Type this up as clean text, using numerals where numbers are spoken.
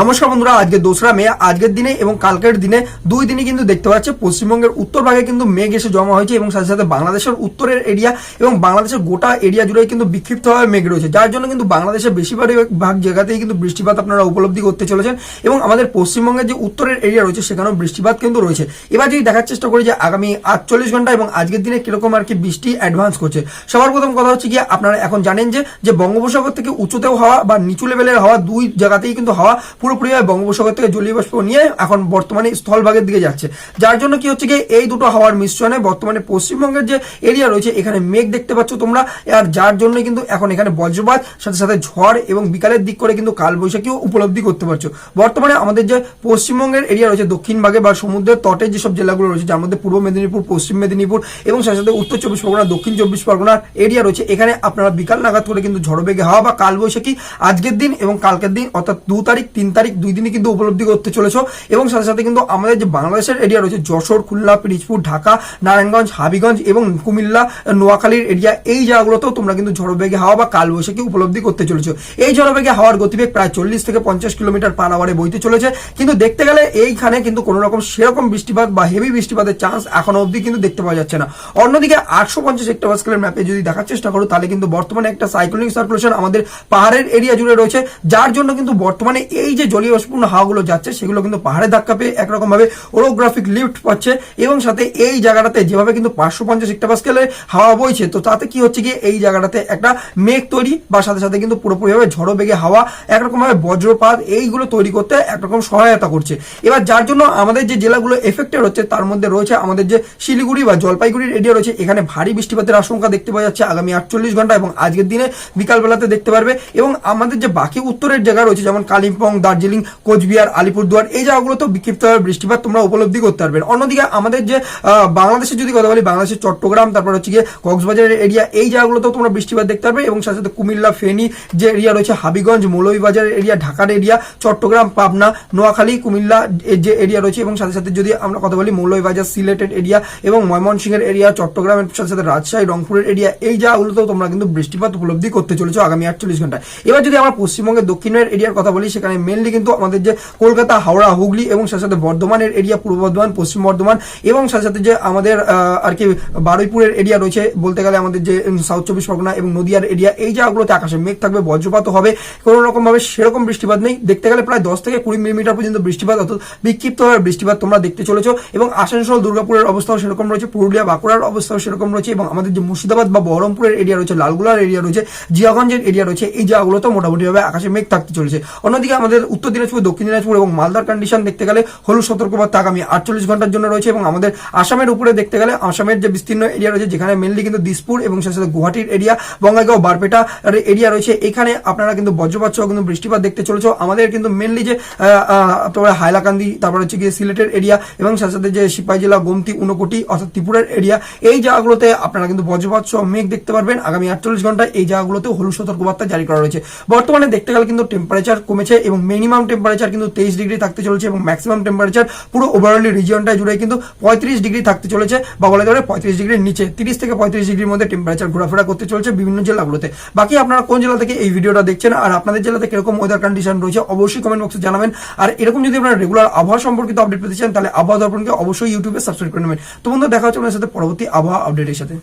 নমস্কার বন্ধুরা, আজকে 2রা মে আজকের দিনে এবং কালকের দিনে দুই দিনই কিন্তু দেখতে পাচ্ছে পশ্চিমবঙ্গের উত্তর ভাগে কিন্তু মেঘ এসে জমা হয়েছে এবং সাথে সাথে বাংলাদেশের উত্তরের এরিয়া এবং বাংলাদেশের গোটা এরিয়া জুড়ে কিন্তু বিক্ষিপ্তভাবে মেঘ রয়েছে, যার জন্য কিন্তু বাংলাদেশের বেশিরভাগ জায়গাতেই কিন্তু বৃষ্টিপাত আপনারা উপলব্ধি করতে চলেছেন এবং আমাদের পশ্চিমবঙ্গের যে উত্তরের এরিয়া রয়েছে সেখানেও বৃষ্টিপাত কিন্তু রয়েছে। এবার যদি দেখার চেষ্টা করি যে আগামী 48 ঘন্টা এবং আজকের দিনে কিরকম আর কি বৃষ্টি অ্যাডভান্স করছে। সবার প্রথম কথা হচ্ছে গিয়ে আপনারা এখন জানেন যে বঙ্গোপসাগর থেকে উঁচুতেও হাওয়া বা নিচু লেভেলের হাওয়া দুই জায়গাতেই কিন্তু হাওয়া পুরোপুরিভাবে বঙ্গোপসাগর থেকে জলীয় বাষ্প নিয়ে এখন বর্তমানে স্থলভাগের দিকে যাচ্ছে, যার জন্য কি হচ্ছে কি এই দুটো হাওয়ার মিশ্রণে বর্তমানে পশ্চিমবঙ্গের যে এরিয়া রয়েছে এখানে মেঘ দেখতে পাচ্ছ তোমরা, আর যার জন্য কিন্তু এখন এখানে বজ্রপাত সাথে সাথে ঝড় এবং বিকালের দিক করে কিন্তু কালবৈশাখীও উপলব্ধি করতে পারছো। বর্তমানে আমাদের যে পশ্চিমবঙ্গের এরিয়া রয়েছে দক্ষিণ ভাগে বা সমুদ্রের তটের যেসব জেলাগুলো রয়েছে, যার মধ্যে পূর্ব মেদিনীপুর, পশ্চিম মেদিনীপুর এবং সাথে সাথে উত্তর 24 পরগনা, দক্ষিণ 24 পরগনার এরিয়া রয়েছে, এখানে আপনারা বিকাল নাগাদ করে কিন্তু ঝড় বেগে হাওয়া বা কালবৈশাখী আজকের দিন এবং কালকের দিন অর্থাৎ 2 তারিখ 3 তারিখ দুই দিনই কিন্তু উপলব্ধি করতে চলেছো। এবং সাথে সাথে কিন্তু আমাদের যে বাংলাদেশের এরিয়া রয়েছে যশোর, খুলনা, পিরিজপুর, ঢাকা, নারায়ণগঞ্জ, হাবিগঞ্জ এবং কুমিল্লা, নোয়াখালীর এরিয়া, এই জায়গাগুলোতেও তোমরা কিন্তু ঝড় বেগে হাওয়া বা কালবৈশাখী উপলব্ধি করতে চলেছো। এই ঝড় বেগে হাওয়ার গতিবেগ প্রায় 40 থেকে 50 কিলোমিটার পার আওয়ারে বইতে চলেছে, কিন্তু দেখতে গেলে এইখানে কিন্তু কোনো রকম সেরকম বৃষ্টিপাত বা হেভি বৃষ্টিপাতের চান্স এখনো অবধি কিন্তু দেখতে পাওয়া যাচ্ছে না। অন্যদিকে 850 হেক্টোপাস্কেলের ম্যাপে যদি দেখার চেষ্টা করো তাহলে কিন্তু বর্তমানে একটা সাইক্লোনিক সার্কুলেশন আমাদের পাহাড়ের এরিয়া জুড়ে রয়েছে, যার জন্য কিন্তু বর্তমানে এই যে জলীয় বাষ্পপূর্ণ হাওয়াগুলো যাচ্ছে সেগুলো কিন্তু পাহাড়ে ধাক্কা পেয়ে একরকম ভাবে ওরোগ্রাফিক লিফট পাচ্ছে এবং সাথে এই জায়গাটাতে যেভাবে কিন্তু 550 হেক্টোপাস্কেলের হাওয়া বইছে, তো তাতে কি হচ্ছে কি এই জায়গাটাতে একটা মেঘ তৈরি বা সাথে সাথে কিন্তু পুরোপুরিভাবে ঝড়ো বেগে হাওয়া একরকম ভাবে বজ্রপাত এইগুলো তৈরি করতে একরকম সহায়তা করছে। এবার যার জন্য আমাদের যে জেলাগুলো এফেক্টেড হচ্ছে তার মধ্যে রয়েছে আমাদের যে শিলিগুড়ি বা জলপাইগুড়ির এরিয়া রয়েছে, এখানে ভারী বৃষ্টিপাতের আশঙ্কা দেখতে পাওয়া যাচ্ছে আগামী 48 ঘন্টা এবং আজকের দিনে বিকাল বেলাতে দেখতে পারবে। এবং আমাদের যে বাকি উত্তরের জায়গা রয়েছে যেমন কালিম্পং, দার্জিলিং, কোচবিহার, আলিপুরদুয়ার, এই জায়গাগুলোতেও বিক্ষিপ্তভাবে বৃষ্টিপাত তোমরা উপলব্ধি করতে পারবেন। অন্যদিকে আমাদের যে বাংলাদেশের যদি কথা বলি, বাংলাদেশের চট্টগ্রাম, তারপর হচ্ছে গিয়ে কক্সবাজারের এরিয়া, এই জায়গাগুলোতেও তোমরা বৃষ্টিপাত দেখতে পারবে এবং সাথে সাথে কুমিল্লা, ফেনী যে এরিয়া রয়েছে, হাবিগঞ্জ, মৌলভীবাজারের এরিয়া, ঢাকার এরিয়া, চট্টগ্রাম, পাবনা, নোয়াখালী, কুমিল্লা যে এরিয়া রয়েছে এবং সাথে সাথে যদি আমরা কথা বলি মৌলভীবাজার, সিলেটের এরিয়া এবং ময়মনসিংহের এরিয়া, চট্টগ্রামের সাথে সাথে রাজশাহী, রংপুরের এরিয়া, এই জায়গাগুলোতেও তোমরা কিন্তু বৃষ্টিপাত উপলব্ধি করতে চলেছো আগামী 48 ঘন্টায়। এবার যদি আমরা পশ্চিমবঙ্গের দক্ষিণের এরিয়ার কথা বলি, সেখানে মেনলি কিন্তু আমাদের যে কলকাতা, হাওড়া, হুগলি এবং সাথে সাথে বর্ধমানের এরিয়া, পূর্ব বর্ধমান, পশ্চিম বর্ধমান এবং সাথে সাথে যে আমাদের আর কি বারুইপুরের এরিয়া রয়েছে, বলতে গেলে আমাদের যে সাউথ 24 পরগনা এবং নদিয়ার এরিয়া, এই জায়গাগুলোতে আকাশে মেঘ থাকবে, বজ্রপাত হবে, কোনো রকম ভাবে সেরকম বৃষ্টিপাত নেই। দেখতে গেলে প্রায় 10 থেকে 20 মিলিমিটার পর্যন্ত বৃষ্টিপাত অর্থাৎ বিক্ষিপ্তভাবে বৃষ্টিপাত তোমরা দেখতে চলেছো এবং আসানসোল, দুর্গাপুরের অবস্থাও সেরকম রয়েছে, পুরুলিয়া, বাঁকুড়ার অবস্থাও সেরকম রয়েছে এবং আমাদের যে মুর্শিদাবাদ বা বহরমপুরের এরিয়া রয়েছে, লালগোলার এরিয়া রয়েছে, জিয়াগঞ্জের এরিয়া রয়েছে, এই জায়গাগুলোতে মোটামুটিভাবে আকাশে মেঘ থাকতে চলেছে। অন্যদিকে আমাদের উত্তর দিনাজপুর, দক্ষিণ দিনাজপুর এবং মালদার কন্ডিশন দেখতে গেলে হলুদ সতর্কবার্তা আগামী 48 ঘন্টার জন্য রয়েছে এবং আমাদের আসামের উপরে দেখতে গেলে আসামের যে বিস্তীর্ণ এরিয়া রয়েছে যেখানে মেনলি কিন্তু দিসপুর এবং সাথে সাথে গুয়াহাটির এরিয়া, বঙ্গাইগাঁও, বারপেটা এরিয়া রয়েছে, এখানে আপনারা কিন্তু বজ্রপাত সহ কিন্তু বৃষ্টিপাত দেখতে চলেছো। আমাদের কিন্তু মেনলি যে তারপরে হাইলাকান্দি, তারপরে হচ্ছে গিয়ে সিলেটের এরিয়া এবং সাথে সাথে যে সিপাহী জেলা, গোমতি, ঊনকোটি অর্থাৎ ত্রিপুরার এরিয়া, এই জায়গাগুলোতে আপনারা কিন্তু বজ্রপাত সহ মেঘ দেখতে পারবেন আগামী 48 ঘন্টায়। এই জায়গাগুলোতে হলুদ সতর্কবার্তা জারি করা রয়েছে। বর্তমানে দেখতে গেলে কিন্তু টেম্পারেচার কমেছে এবং মিনিমাম টেম্পারেচার কিন্তু 23 ডিগ্রি থাকতে চলেছে এবং ম্যাক্সিমাম টেম্পারেচার পুরো ওভারঅল রিজিয়নটা জুড়ে কিন্তু 35 ডিগ্রি থাকতে চলেছে বা বলা যাবে 35 ডিগ্রির নিচে 30 থেকে 35 ডিগ্রির মধ্যে টেম্পারেচার ঘোরাফেরা করতে চলেছে বিভিন্ন জেলাগুলোতে। বাকি আপনারা কোন জেলা থেকে এই ভিডিওটা দেখছেন আর আপনাদের জেলাতে কিরকম ওয়েদার কন্ডিশন রয়েছে অবশ্যই কমেন্ট বক্সে জানাবেন। আর এরকম যদি আপনারা রেগুলার আবহাওয়া সম্পর্কিত আপডেট পেতে চান তাহলে আবহাওয়া দর্পণকে অবশ্যই ইউটিউবে সাবস্ক্রাইব করে নেবেন। তো বন্ধুরা, দেখা হচ্ছে আপনাদের সাথে পরবর্তী আবহাওয়া আপডেটের সাথে।